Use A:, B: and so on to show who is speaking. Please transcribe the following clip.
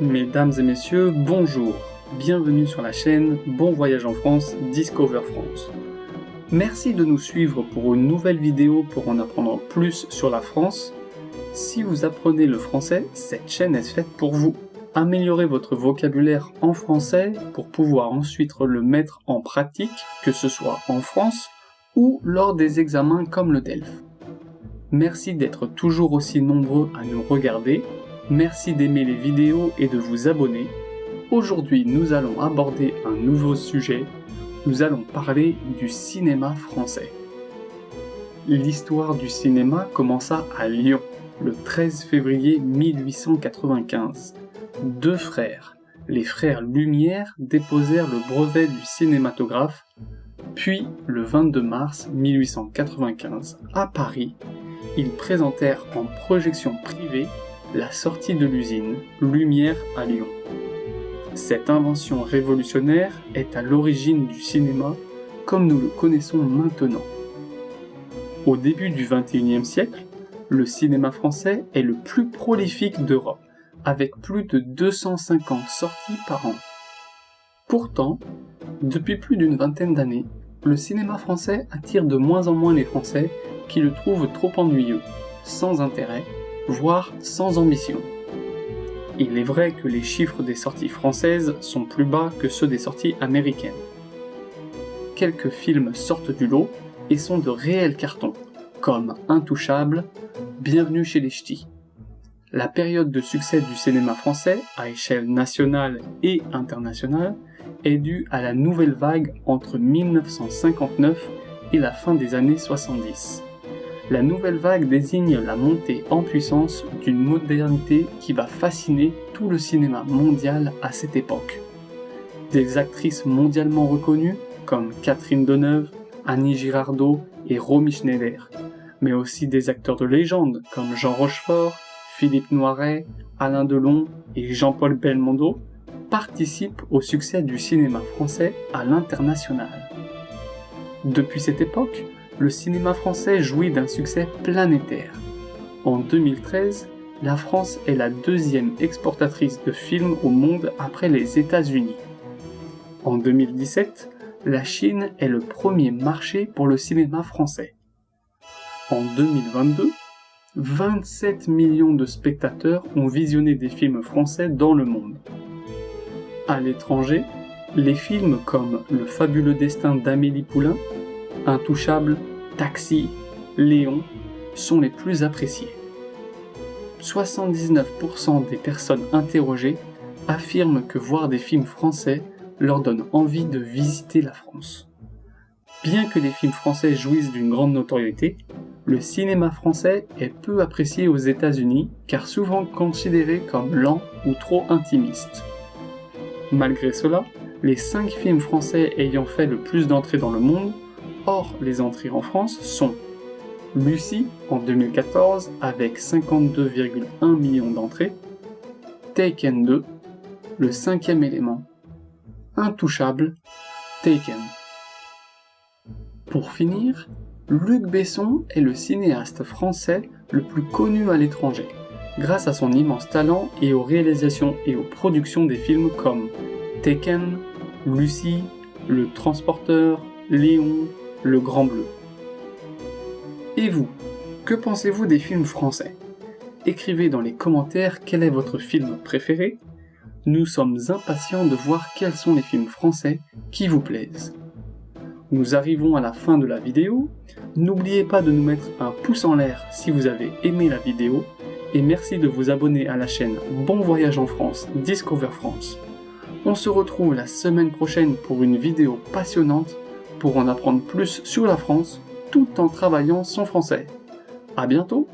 A: Mesdames et messieurs, bonjour. Bienvenue sur la chaîne Bon Voyage en France, Discover France. Merci de nous suivre pour une nouvelle vidéo pour en apprendre plus sur la France. Si vous apprenez le français, cette chaîne est faite pour vous. Améliorez votre vocabulaire en français pour pouvoir ensuite le mettre en pratique, que ce soit en France ou lors des examens comme le DELF. Merci d'être toujours aussi nombreux à nous regarder. Merci d'aimer les vidéos et de vous abonner. Aujourd'hui, nous allons aborder un nouveau sujet. Nous allons parler du cinéma français. L'histoire du cinéma commença à Lyon, le 13 février 1895. Deux frères, les frères Lumière, déposèrent le brevet du cinématographe, puis le 22 mars 1895, à Paris, ils présentèrent en projection privée la sortie de l'usine Lumière à Lyon. Cette invention révolutionnaire est à l'origine du cinéma comme nous le connaissons maintenant. Au début du XXIe siècle, le cinéma français est le plus prolifique d'Europe, avec plus de 250 sorties par an. Pourtant, depuis plus d'une vingtaine d'années, le cinéma français attire de moins en moins les Français qui le trouvent trop ennuyeux, sans intérêt, voire sans ambition. Il est vrai que les chiffres des sorties françaises sont plus bas que ceux des sorties américaines. Quelques films sortent du lot et sont de réels cartons, comme Intouchables, Bienvenue chez les Ch'tis. La période de succès du cinéma français, à échelle nationale et internationale, est due à la nouvelle vague entre 1959 et la fin des années 70. La nouvelle vague désigne la montée en puissance d'une modernité qui va fasciner tout le cinéma mondial à cette époque. Des actrices mondialement reconnues comme Catherine Deneuve, Annie Girardot et Romy Schneider, mais aussi des acteurs de légende comme Jean Rochefort, Philippe Noiret, Alain Delon et Jean-Paul Belmondo participent au succès du cinéma français à l'international. Depuis cette époque, le cinéma français jouit d'un succès planétaire. En 2013, la France est la deuxième exportatrice de films au monde après les États-Unis. En 2017, la Chine est le premier marché pour le cinéma français. En 2022, 27 millions de spectateurs ont visionné des films français dans le monde. À l'étranger, les films comme Le fabuleux destin d'Amélie Poulain, Intouchables, Taxi, Léon sont les plus appréciés. 79% des personnes interrogées affirment que voir des films français leur donne envie de visiter la France. Bien que les films français jouissent d'une grande notoriété, le cinéma français est peu apprécié aux États-Unis car souvent considéré comme lent ou trop intimiste. Malgré cela, les 5 films français ayant fait le plus d'entrées dans le monde, hors les entrées en France, sont Lucie en 2014 avec 52,1 millions d'entrées, Taken 2, Le cinquième élément, Intouchables, Taken. Pour finir, Luc Besson est le cinéaste français le plus connu à l'étranger, grâce à son immense talent et aux réalisations et aux productions des films comme Taken, Lucie, Le Transporteur, Léon, Le Grand Bleu. Et vous, que pensez-vous des films français ? Écrivez dans les commentaires quel est votre film préféré. Nous sommes impatients de voir quels sont les films français qui vous plaisent. Nous arrivons à la fin de la vidéo. N'oubliez pas de nous mettre un pouce en l'air si vous avez aimé la vidéo et merci de vous abonner à la chaîne Bon Voyage en France, Discover France. On se retrouve la semaine prochaine pour une vidéo passionnante pour en apprendre plus sur la France tout en travaillant son français. À bientôt!